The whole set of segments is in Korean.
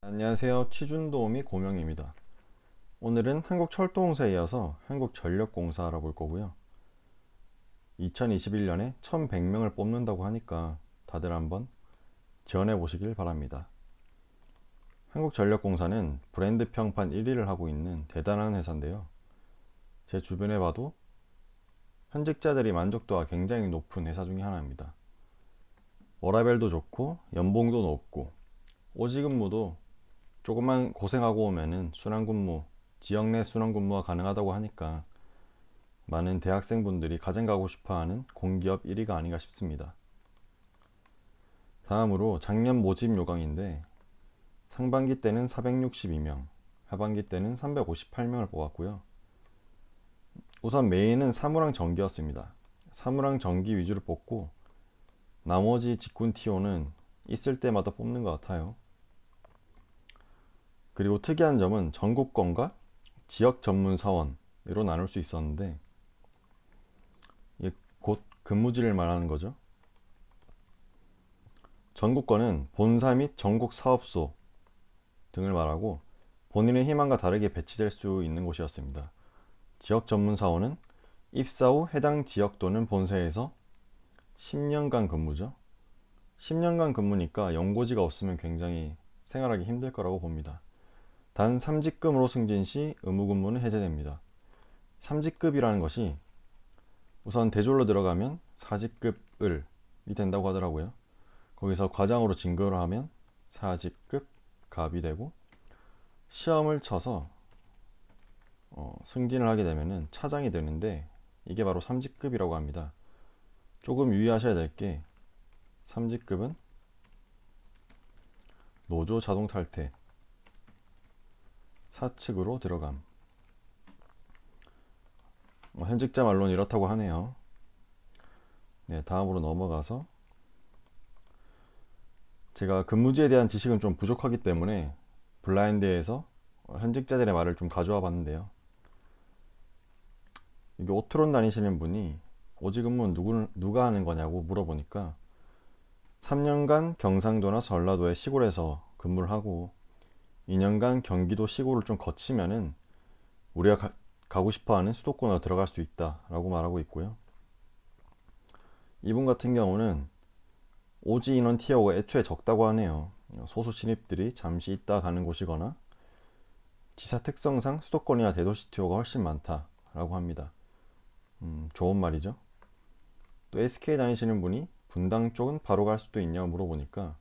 안녕하세요. 취준도우미 고명입니다. 오늘은 한국철도공사에 이어서 한국전력공사 알아볼 거고요. 2021년에 1100명을 뽑는다고 하니까 다들 한번 지원해 보시길 바랍니다. 한국전력공사는 브랜드 평판 1위를 하고 있는 대단한 회사인데요. 제 주변에 봐도 현직자들이 만족도가 굉장히 높은 회사 중에 하나입니다. 워라밸도 좋고 연봉도 높고 오지 근무도 조금만 고생하고 오면은 순환근무, 지역 내 순환근무가 가능하다고 하니까 많은 대학생분들이 가정 가고 싶어하는 공기업 1위가 아닌가 싶습니다. 다음으로 작년 모집 요강인데 상반기 때는 462명, 하반기 때는 358명을 뽑았고요. 우선 메인은 사무랑 전기였습니다. 사무랑 전기 위주로 뽑고 나머지 직군 TO는 있을 때마다 뽑는 것 같아요. 그리고 특이한 점은 전국권과 지역 전문 사원으로 나눌 수 있었는데 곧 근무지를 말하는 거죠. 전국권은 본사 및 전국 사업소 등을 말하고 본인의 희망과 다르게 배치될 수 있는 곳이었습니다. 지역 전문 사원은 입사 후 해당 지역 또는 본사에서 10년간 근무죠. 10년간 근무니까 연고지가 없으면 굉장히 생활하기 힘들 거라고 봅니다. 단 3직급으로 승진 시 의무근무는 해제됩니다. 3직급이라는 것이 우선 대졸로 들어가면 4직급을이 된다고 하더라고요. 거기서 과장으로 진급을 하면 4직급 갑이 되고 시험을 쳐서 승진을 하게 되면 차장이 되는데 이게 바로 3직급이라고 합니다. 조금 유의하셔야 될 게 3직급은 노조 자동 탈퇴 4측으로 들어감. 현직자 말로는 이렇다고 하네요. 네, 다음으로 넘어가서 제가 근무지에 대한 지식은 좀 부족하기 때문에 블라인드에서 현직자들의 말을 좀 가져와 봤는데요. 이게 오트론 다니시는 분이 오직 근무는 누가 하는 거냐고 물어보니까 3년간 경상도나 전라도의 시골에서 근무를 하고 2년간 경기도 시골을 좀 거치면은 우리가 가고 싶어하는 수도권으로 들어갈 수 있다라고 말하고 있고요. 이분 같은 경우는 오지 인원 티어가 애초에 적다고 하네요. 소수 신입들이 잠시 있다 가는 곳이거나 지사 특성상 수도권이나 대도시 티어가 훨씬 많다라고 합니다. 좋은 말이죠. 또 SK 다니시는 분이 분당 쪽은 바로 갈 수도 있냐고 물어보니까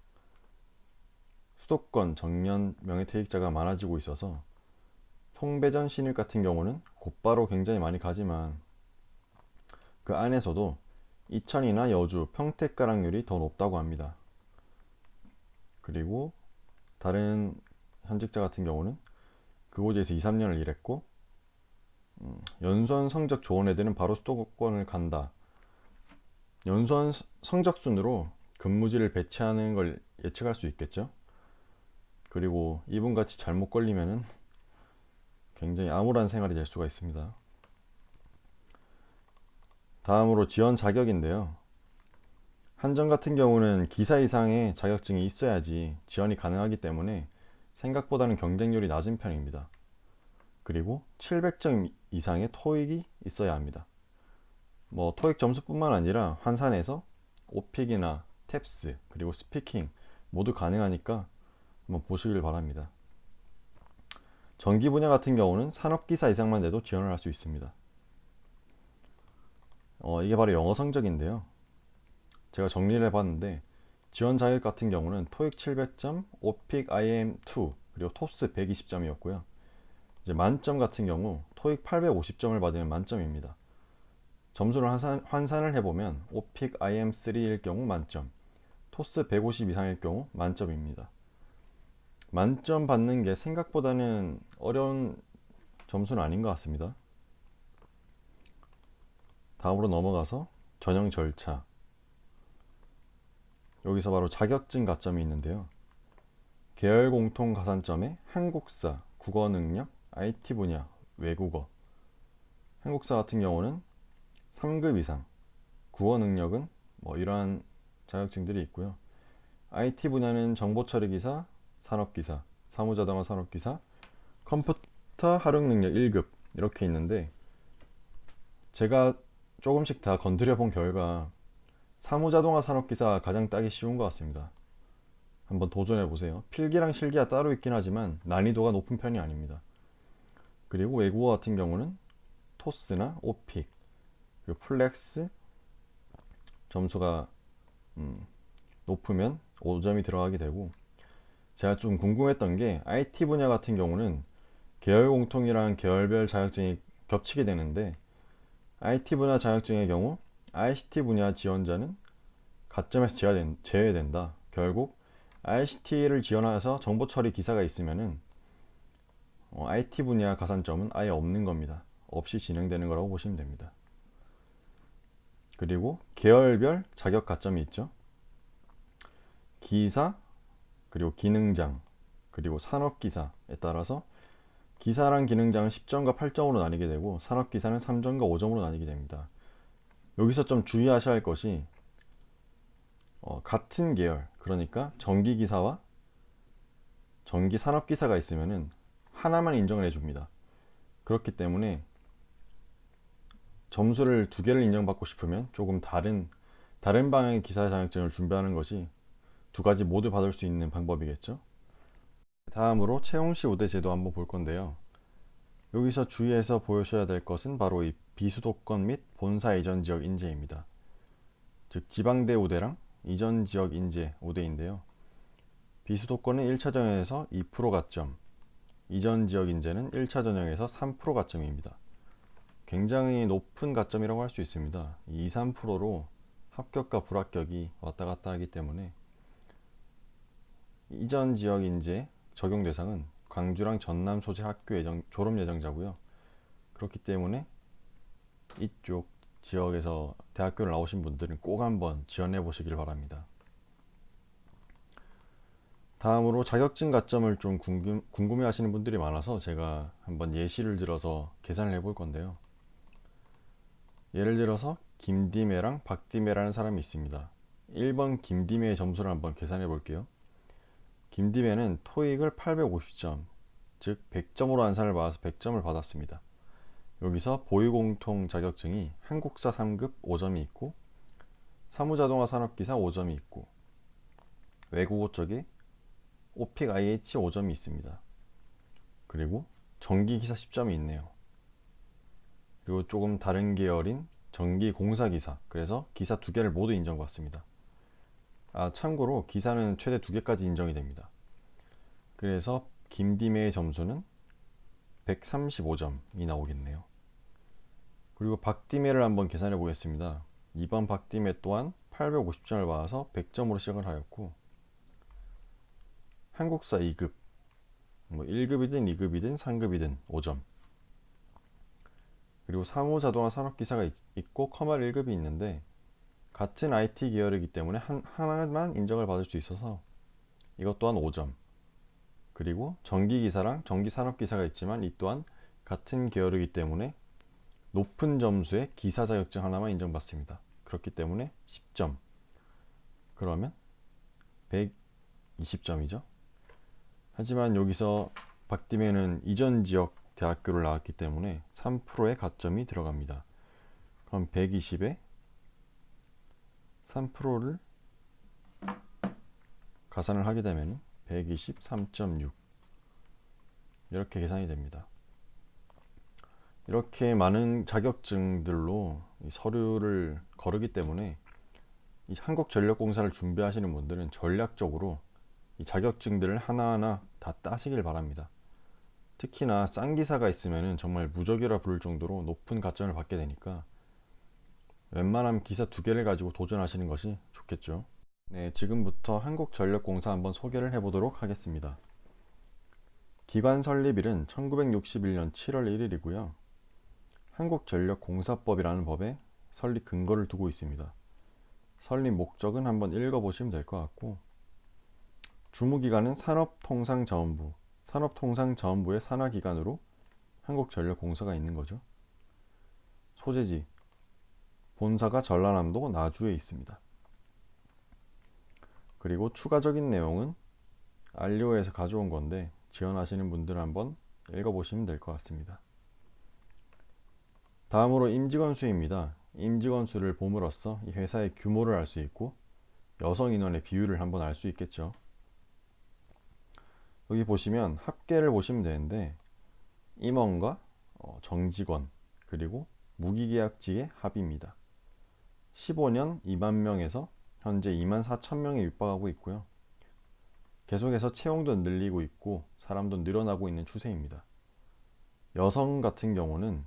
수도권 정년 명예퇴직자가 많아지고 있어서 송배전 신입 같은 경우는 곧바로 굉장히 많이 가지만 그 안에서도 이천이나 여주, 평택 가락률이 더 높다고 합니다. 그리고 다른 현직자 같은 경우는 그곳에서 2, 3년을 일했고 연수원 성적 좋은 애들은 바로 수도권을 간다. 연수원 성적 순으로 근무지를 배치하는 걸 예측할 수 있겠죠. 그리고 이분같이 잘못 걸리면은 굉장히 암울한 생활이 될 수가 있습니다. 다음으로 지원 자격인데요. 한전 같은 경우는 기사 이상의 자격증이 있어야지 지원이 가능하기 때문에 생각보다는 경쟁률이 낮은 편입니다. 그리고 700점 이상의 토익이 있어야 합니다. 뭐 토익 점수뿐만 아니라 환산해서 오픽이나 탭스 그리고 스피킹 모두 가능하니까 한번 보시길 바랍니다. 전기 분야 같은 경우는 산업기사 이상만 돼도 지원을 할 수 있습니다. 이게 바로 영어 성적인데요. 제가 정리를 해봤는데 지원 자격 같은 경우는 토익 700점, 오픽 IM2 그리고 토스 120점이었고요. 이제 만점 같은 경우 토익 850점을 받으면 만점입니다. 점수를 환산을 해보면 오픽 IM3일 경우 만점, 토스 150 이상일 경우 만점입니다. 만점 받는 게 생각보다는 어려운 점수는 아닌 것 같습니다. 다음으로 넘어가서 전형 절차. 여기서 바로 자격증 가점이 있는데요. 계열 공통 가산점에 한국사, 국어 능력, IT 분야, 외국어. 한국사 같은 경우는 3급 이상, 국어 능력은 뭐 이러한 자격증들이 있고요. IT 분야는 정보처리기사, 산업기사, 사무자동화 산업기사, 컴퓨터 활용 능력 1급 이렇게 있는데, 제가 조금씩 다 건드려 본 결과 사무자동화 산업기사가 가장 따기 쉬운 것 같습니다. 한번 도전해 보세요. 필기랑 실기가 따로 있긴 하지만 난이도가 높은 편이 아닙니다. 그리고 외국어 같은 경우는 토스나 오픽, 그리고 플렉스 점수가 높으면 5점이 들어가게 되고, 제가 좀 궁금했던 게 IT 분야 같은 경우는 계열 공통이랑 계열별 자격증이 겹치게 되는데, IT 분야 자격증의 경우 ICT 분야 지원자는 가점에서 제외된다. 결국 ICT를 지원해서 정보 처리 기사가 있으면은 IT 분야 가산점은 아예 없는 겁니다. 없이 진행되는 거라고 보시면 됩니다. 그리고 계열별 자격 가점이 있죠. 기사, 그리고 기능장, 그리고 산업기사에 따라서 기사랑 기능장은 10점과 8점으로 나뉘게 되고, 산업기사는 3점과 5점으로 나뉘게 됩니다. 여기서 좀 주의하셔야 할 것이, 같은 계열, 그러니까 전기기사와 전기산업기사가 있으면은 하나만 인정을 해줍니다. 그렇기 때문에 점수를 두 개를 인정받고 싶으면 조금 다른 방향의 기사 자격증을 준비하는 것이 두 가지 모두 받을 수 있는 방법이겠죠. 다음으로 채용시 우대 제도 한번 볼 건데요. 여기서 주의해서 보셔야 될 것은 바로 이 비수도권 및 본사 이전 지역 인재입니다. 즉 지방대 우대랑 이전 지역 인재 우대인데요. 비수도권은 1차 전형에서 2% 가점, 이전 지역 인재는 1차 전형에서 3% 가점입니다. 굉장히 높은 가점이라고 할 수 있습니다. 2, 3%로 합격과 불합격이 왔다 갔다 하기 때문에 이전 지역 인재 적용 대상은 광주랑 전남 소재 학교 졸업 예정자고요. 그렇기 때문에 이쪽 지역에서 대학교를 나오신 분들은 꼭 한번 지원해 보시길 바랍니다. 다음으로 자격증 가점을 좀 궁금해 하시는 분들이 많아서 제가 한번 예시를 들어서 계산을 해볼 건데요. 예를 들어서 김디매랑 박디매라는 사람이 있습니다. 1번 김디매의 점수를 한번 계산해 볼게요. 김디매는 토익을 850점, 즉 100점으로 안산을 받아서 100점을 받았습니다. 여기서 보유공통 자격증이 한국사 3급 5점이 있고, 사무자동화 산업기사 5점이 있고, 외국어 쪽에 오픽 IH 5점이 있습니다. 그리고 전기기사 10점이 있네요. 그리고 조금 다른 계열인 전기공사기사, 그래서 기사 2개를 모두 인정받습니다. 참고로 기사는 최대 2개까지 인정이 됩니다. 그래서 김디매의 점수는 135점이 나오겠네요. 그리고 박디매를 한번 계산해 보겠습니다. 이번 박디매 또한 850점을 받아서 100점으로 시작을 하였고, 한국사 2급, 1급이든 2급이든 3급이든 5점, 그리고 사무자동화 산업기사가 있고 커말 1급이 있는데 같은 IT 계열이기 때문에 하나만 인정을 받을 수 있어서 이것 또한 5점, 그리고 전기기사랑 전기산업기사가 있지만 이 또한 같은 계열이기 때문에 높은 점수의 기사 자격증 하나만 인정받습니다. 그렇기 때문에 10점, 그러면 120점이죠. 하지만 여기서 박디매는 이전 지역 대학교를 나왔기 때문에 3%의 가점이 들어갑니다. 그럼 120에 3%를 가산을 하게 되면 123.6 이렇게 계산이 됩니다. 이렇게 많은 자격증들로 서류를 거르기 때문에 이 한국전력공사를 준비하시는 분들은 전략적으로 이 자격증들을 하나하나 다 따시길 바랍니다. 특히나 싼 기사가 있으면 정말 무적이라 부를 정도로 높은 가점을 받게 되니까 웬만하면 기사 2개를 가지고 도전하시는 것이 좋겠죠. 네, 지금부터 한국전력공사 한번 소개를 해보도록 하겠습니다. 기관 설립일은 1961년 7월 1일이고요. 한국전력공사법이라는 법에 설립 근거를 두고 있습니다. 설립 목적은 한번 읽어보시면 될 것 같고, 주무기관은 산업통상자원부, 산업통상자원부의 산하기관으로 한국전력공사가 있는 거죠. 소재지, 본사가 전라남도 나주에 있습니다. 그리고 추가적인 내용은 알리오에서 가져온 건데, 지원하시는 분들은 한번 읽어보시면 될 것 같습니다. 다음으로 임직원 수입니다. 임직원 수를 봄으로써 이 회사의 규모를 알 수 있고 여성 인원의 비율을 한번 알 수 있겠죠. 여기 보시면 합계를 보시면 되는데 임원과 정직원 그리고 무기계약직의 합입니다. 15년 2만 명에서 현재 2만 4천 명에 육박하고 있고요. 계속해서 채용도 늘리고 있고 사람도 늘어나고 있는 추세입니다. 여성 같은 경우는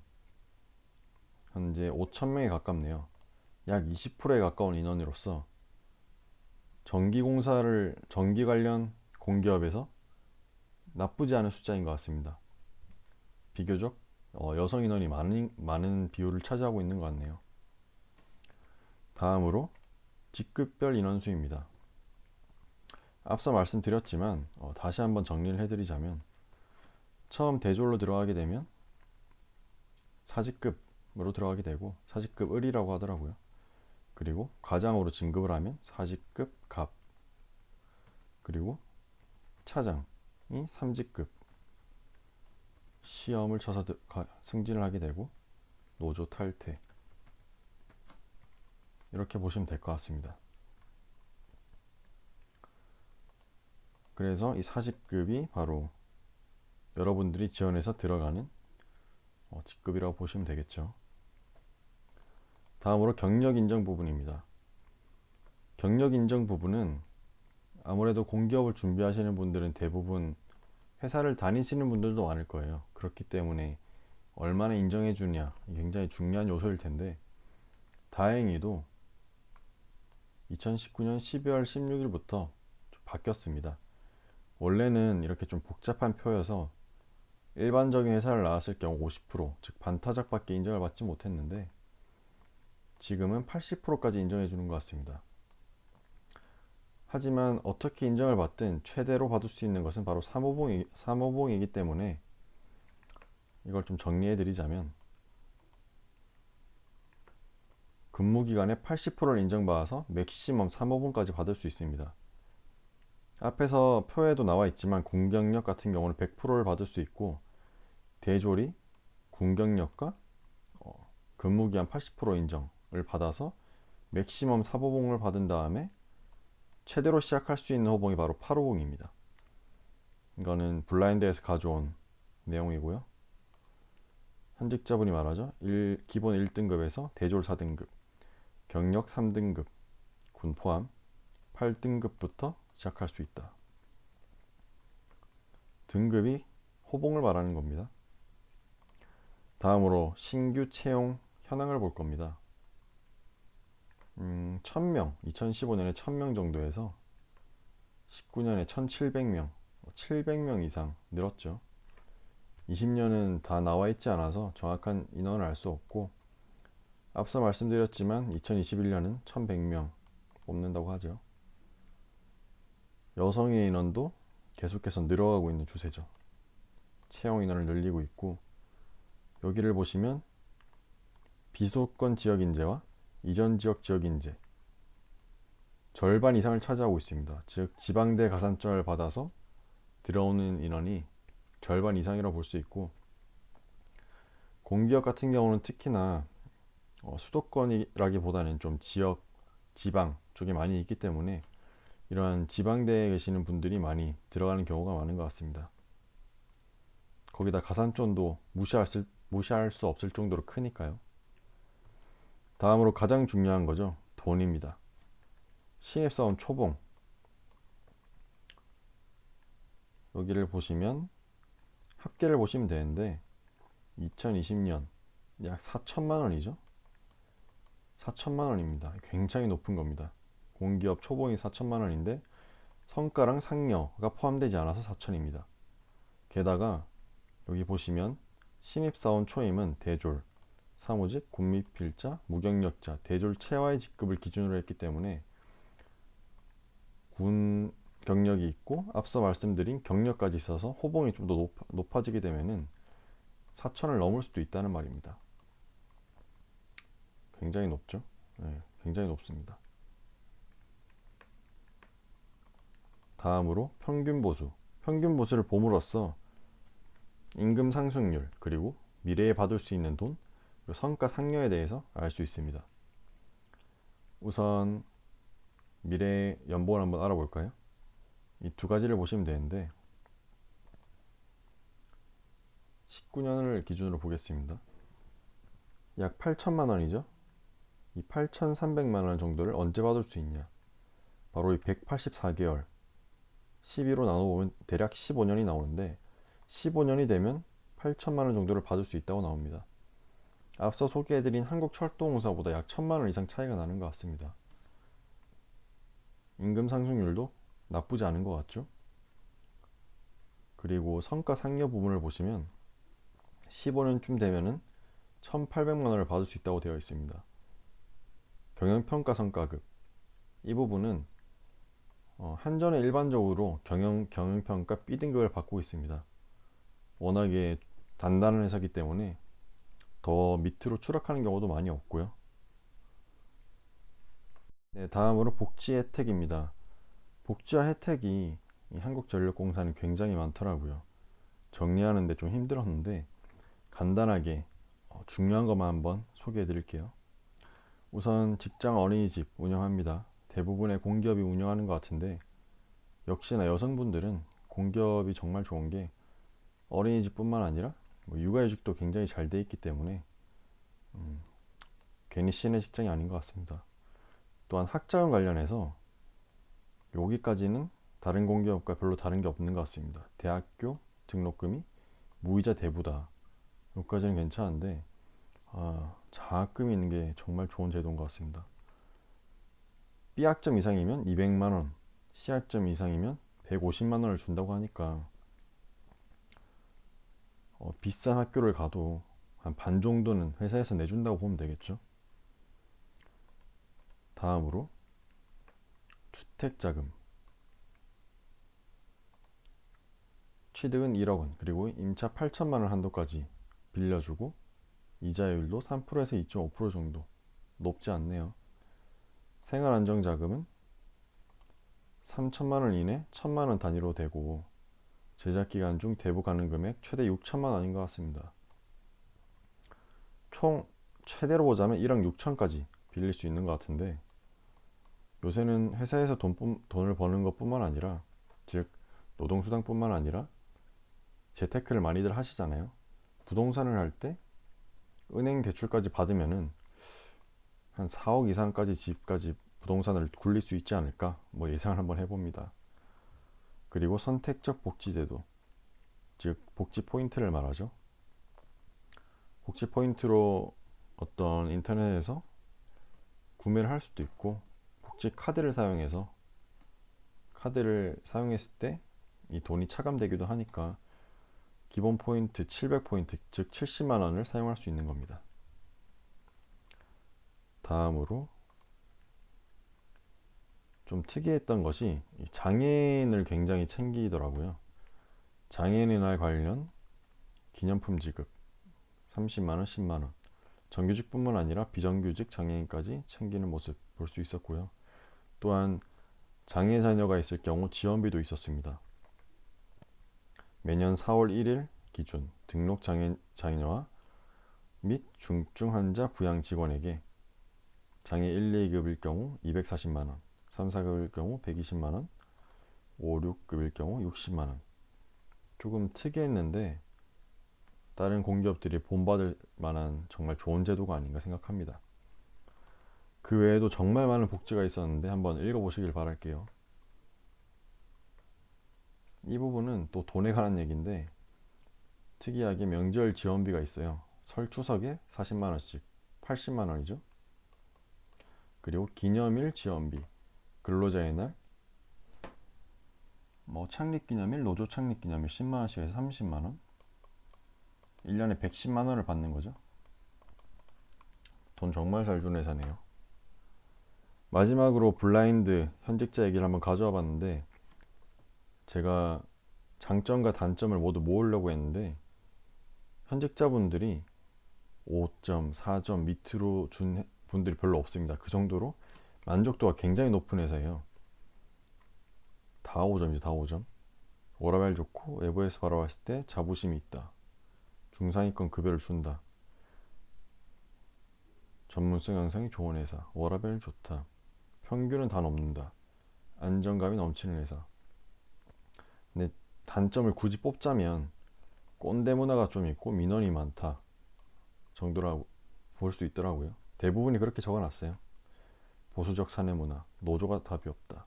현재 5천 명에 가깝네요. 약 20%에 가까운 인원으로서 전기 관련 공기업에서 나쁘지 않은 숫자인 것 같습니다. 비교적 여성 인원이 많은 비율을 차지하고 있는 것 같네요. 다음으로 직급별 인원수입니다. 앞서 말씀드렸지만 다시 한번 정리를 해드리자면 처음 대졸로 들어가게 되면 사직급으로 들어가게 되고 사직급 을이라고 하더라고요. 그리고 과장으로 진급을 하면 사직급 갑, 그리고 차장이 3직급 시험을 쳐서 승진을 하게 되고 노조 탈퇴, 이렇게 보시면 될 것 같습니다. 그래서 이 사직급이 바로 여러분들이 지원해서 들어가는 직급이라고 보시면 되겠죠. 다음으로 경력 인정 부분입니다. 경력 인정 부분은 아무래도 공기업을 준비하시는 분들은 대부분 회사를 다니시는 분들도 많을 거예요. 그렇기 때문에 얼마나 인정해 주냐 굉장히 중요한 요소일 텐데 다행히도 2019년 12월 16일부터 바뀌었습니다. 원래는 이렇게 좀 복잡한 표여서 일반적인 회사를 나왔을 경우 50%, 즉 반타작밖에 인정을 받지 못했는데 지금은 80%까지 인정해 주는 것 같습니다. 하지만 어떻게 인정을 받든 최대로 받을 수 있는 것은 바로 사모봉이기 때문에 이걸 좀 정리해 드리자면 근무기간의 80%를 인정받아서 맥시멈 3호봉까지 받을 수 있습니다. 앞에서 표에도 나와 있지만 군경력 같은 경우는 100%를 받을 수 있고 대졸이 군경력과 근무기간 80% 인정을 받아서 맥시멈 4호봉을 받은 다음에 최대로 시작할 수 있는 호봉이 바로 8호봉입니다. 이거는 블라인드에서 가져온 내용이고요. 현직자분이 말하죠. 기본 1등급에서 대졸 4등급, 경력 3등급, 군 포함 8등급부터 시작할 수 있다. 등급이 호봉을 말하는 겁니다. 다음으로 신규 채용 현황을 볼 겁니다. 1000명, 2015년에 1000명 정도에서 19년에 1700명, 700명 이상 늘었죠. 20년은 다 나와 있지 않아서 정확한 인원을 알 수 없고 앞서 말씀드렸지만 2021년은 1100명 뽑는다고 하죠. 여성의 인원도 계속해서 늘어가고 있는 추세죠. 채용 인원을 늘리고 있고 여기를 보시면 비수도권 지역 인재와 이전 지역 지역 인재 절반 이상을 차지하고 있습니다. 즉 지방대 가산점을 받아서 들어오는 인원이 절반 이상이라고 볼 수 있고 공기업 같은 경우는 특히나 수도권이라기보다는 좀 지방 쪽에 많이 있기 때문에 이러한 지방대에 계시는 분들이 많이 들어가는 경우가 많은 것 같습니다. 거기다 가산점도 무시할 수 없을 정도로 크니까요. 다음으로 가장 중요한 거죠. 돈입니다. 신입사원 초봉. 여기를 보시면 합계를 보시면 되는데 2020년 약 4천만 원이죠. 4천만 원입니다. 굉장히 높은 겁니다. 공기업 초봉이 4천만 원인데 성과랑 상여가 포함되지 않아서 4천입니다. 게다가 여기 보시면 신입사원 초임은 대졸, 사무직, 군미필자, 무경력자, 대졸 최하의 직급을 기준으로 했기 때문에 군 경력이 있고 앞서 말씀드린 경력까지 있어서 호봉이 좀 더 높아지게 되면은 4천을 넘을 수도 있다는 말입니다. 굉장히 높죠? 네, 굉장히 높습니다. 다음으로 평균 보수. 평균 보수를 봄으로써 임금 상승률, 그리고 미래에 받을 수 있는 돈, 그리고 성과 상여에 대해서 알 수 있습니다. 우선 미래 연봉을 한번 알아볼까요? 이 두 가지를 보시면 되는데 19년을 기준으로 보겠습니다. 약 8천만 원이죠. 이 8,300만 원 정도를 언제 받을 수 있냐? 바로 이 184개월 12로 나눠보면 대략 15년이 나오는데 15년이 되면 8천만 원 정도를 받을 수 있다고 나옵니다. 앞서 소개해드린 한국철도공사보다 약 1,000만 원 이상 차이가 나는 것 같습니다. 임금 상승률도 나쁘지 않은 것 같죠? 그리고 성과 상여 부분을 보시면 15년쯤 되면은 1,800만 원을 받을 수 있다고 되어 있습니다. 경영평가 성과급 이 부분은 한전에 일반적으로 경영평가 B등급을 받고 있습니다. 워낙에 단단한 회사이기 때문에 더 밑으로 추락하는 경우도 많이 없고요. 네, 다음으로 복지 혜택입니다. 복지와 혜택이 이 한국전력공사는 굉장히 많더라고요. 정리하는데 좀 힘들었는데 간단하게 중요한 것만 한번 소개해 드릴게요. 우선 직장 어린이집 운영합니다. 대부분의 공기업이 운영하는 것 같은데 역시나 여성분들은 공기업이 정말 좋은 게 어린이집뿐만 아니라 육아휴직도 굉장히 잘 돼 있기 때문에 괜히 쉬는 직장이 아닌 것 같습니다. 또한 학자금 관련해서 여기까지는 다른 공기업과 별로 다른 게 없는 것 같습니다. 대학교 등록금이 무이자 대부다. 여기까지는 괜찮은데 장학금이 있는 게 정말 좋은 제도인 것 같습니다. B학점 이상이면 200만 원, C학점 이상이면 150만 원을 준다고 하니까 비싼 학교를 가도 한 반 정도는 회사에서 내준다고 보면 되겠죠. 다음으로 주택자금 취득은 1억 원, 그리고 임차 8천만 원 한도까지 빌려주고 이자율도 3%에서 2.5% 정도, 높지 않네요. 생활안정자금은 3천만 원 이내 1천만 원 단위로 되고 제작기간 중 대부 가능 금액 최대 6천만 원인 것 같습니다. 총 최대로 보자면 1억 6천까지 빌릴 수 있는 것 같은데 요새는 회사에서 돈을 버는 것뿐만 아니라, 즉 노동수당뿐만 아니라 재테크를 많이들 하시잖아요. 부동산을 할 때 은행 대출까지 받으면은 한 4억 이상까지 집까지 부동산을 굴릴 수 있지 않을까 예상을 한번 해봅니다. 그리고 선택적 복지제도, 즉 복지 포인트를 말하죠. 복지 포인트로 어떤 인터넷에서 구매를 할 수도 있고 복지 카드를 사용해서 카드를 사용했을 때 이 돈이 차감되기도 하니까 기본 포인트 700포인트, 즉 70만 원을 사용할 수 있는 겁니다. 다음으로 좀 특이했던 것이 장애인을 굉장히 챙기더라고요. 장애인의 날 관련 기념품 지급 30만 원, 10만 원. 정규직뿐만 아니라 비정규직 장애인까지 챙기는 모습 볼 수 있었고요. 또한 장애 자녀가 있을 경우 지원비도 있었습니다. 매년 4월 1일 기준 등록 장애녀와 및 중증 환자 부양 직원에게 장애 1, 2급일 경우 240만 원, 3, 4급일 경우 120만 원, 5, 6급일 경우 60만 원. 조금 특이했는데 다른 공기업들이 본받을 만한 정말 좋은 제도가 아닌가 생각합니다. 그 외에도 정말 많은 복지가 있었는데 한번 읽어보시길 바랄게요. 이 부분은 또 돈에 관한 얘기인데 특이하게 명절 지원비가 있어요. 설 추석에 40만원씩 80만원이죠. 그리고 기념일 지원비, 근로자의 날, 창립기념일, 노조 창립기념일 10만원씩에서 30만원, 1년에 110만원을 받는 거죠. 돈 정말 잘 주는 회사네요. 마지막으로 블라인드 현직자 얘기를 한번 가져와 봤는데 제가 장점과 단점을 모두 모으려고 했는데 현직자분들이 5점, 4점 밑으로 준 분들이 별로 없습니다. 그 정도로 만족도가 굉장히 높은 회사예요. 다 5점이죠, 다 5점. 워라밸 좋고 외부에서 바라봤을 때 자부심이 있다. 중상위권 급여를 준다. 전문성 양상이 좋은 회사. 워라밸 좋다. 평균은 다 넘는다. 안정감이 넘치는 회사. 근데 단점을 굳이 뽑자면 꼰대 문화가 좀 있고 민원이 많다 정도라고 볼 수 있더라고요. 대부분이 그렇게 적어놨어요. 보수적 사내 문화, 노조가 답이 없다.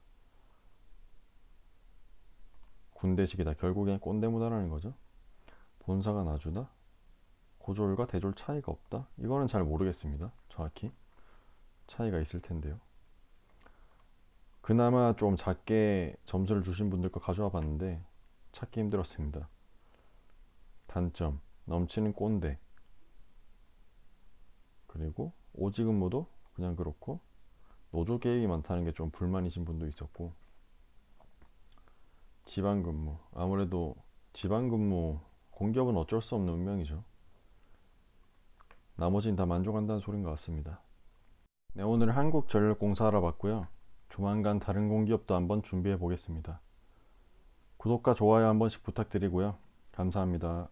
군대식이다. 결국엔 꼰대 문화라는 거죠. 본사가 나주다. 고졸과 대졸 차이가 없다. 이거는 잘 모르겠습니다. 정확히 차이가 있을 텐데요. 그나마 좀 작게 점수를 주신 분들 거 가져와 봤는데 찾기 힘들었습니다. 단점, 넘치는 꼰대, 그리고 오지근무도 그냥 그렇고 노조 개입이 많다는 게 좀 불만이신 분도 있었고, 지방근무, 아무래도 지방근무 공기업은 어쩔 수 없는 운명이죠. 나머지는 다 만족한다는 소린 것 같습니다. 네, 오늘 한국전력공사 알아봤고요. 조만간 다른 공기업도 한번 준비해 보겠습니다. 구독과 좋아요 한 번씩 부탁드리고요. 감사합니다.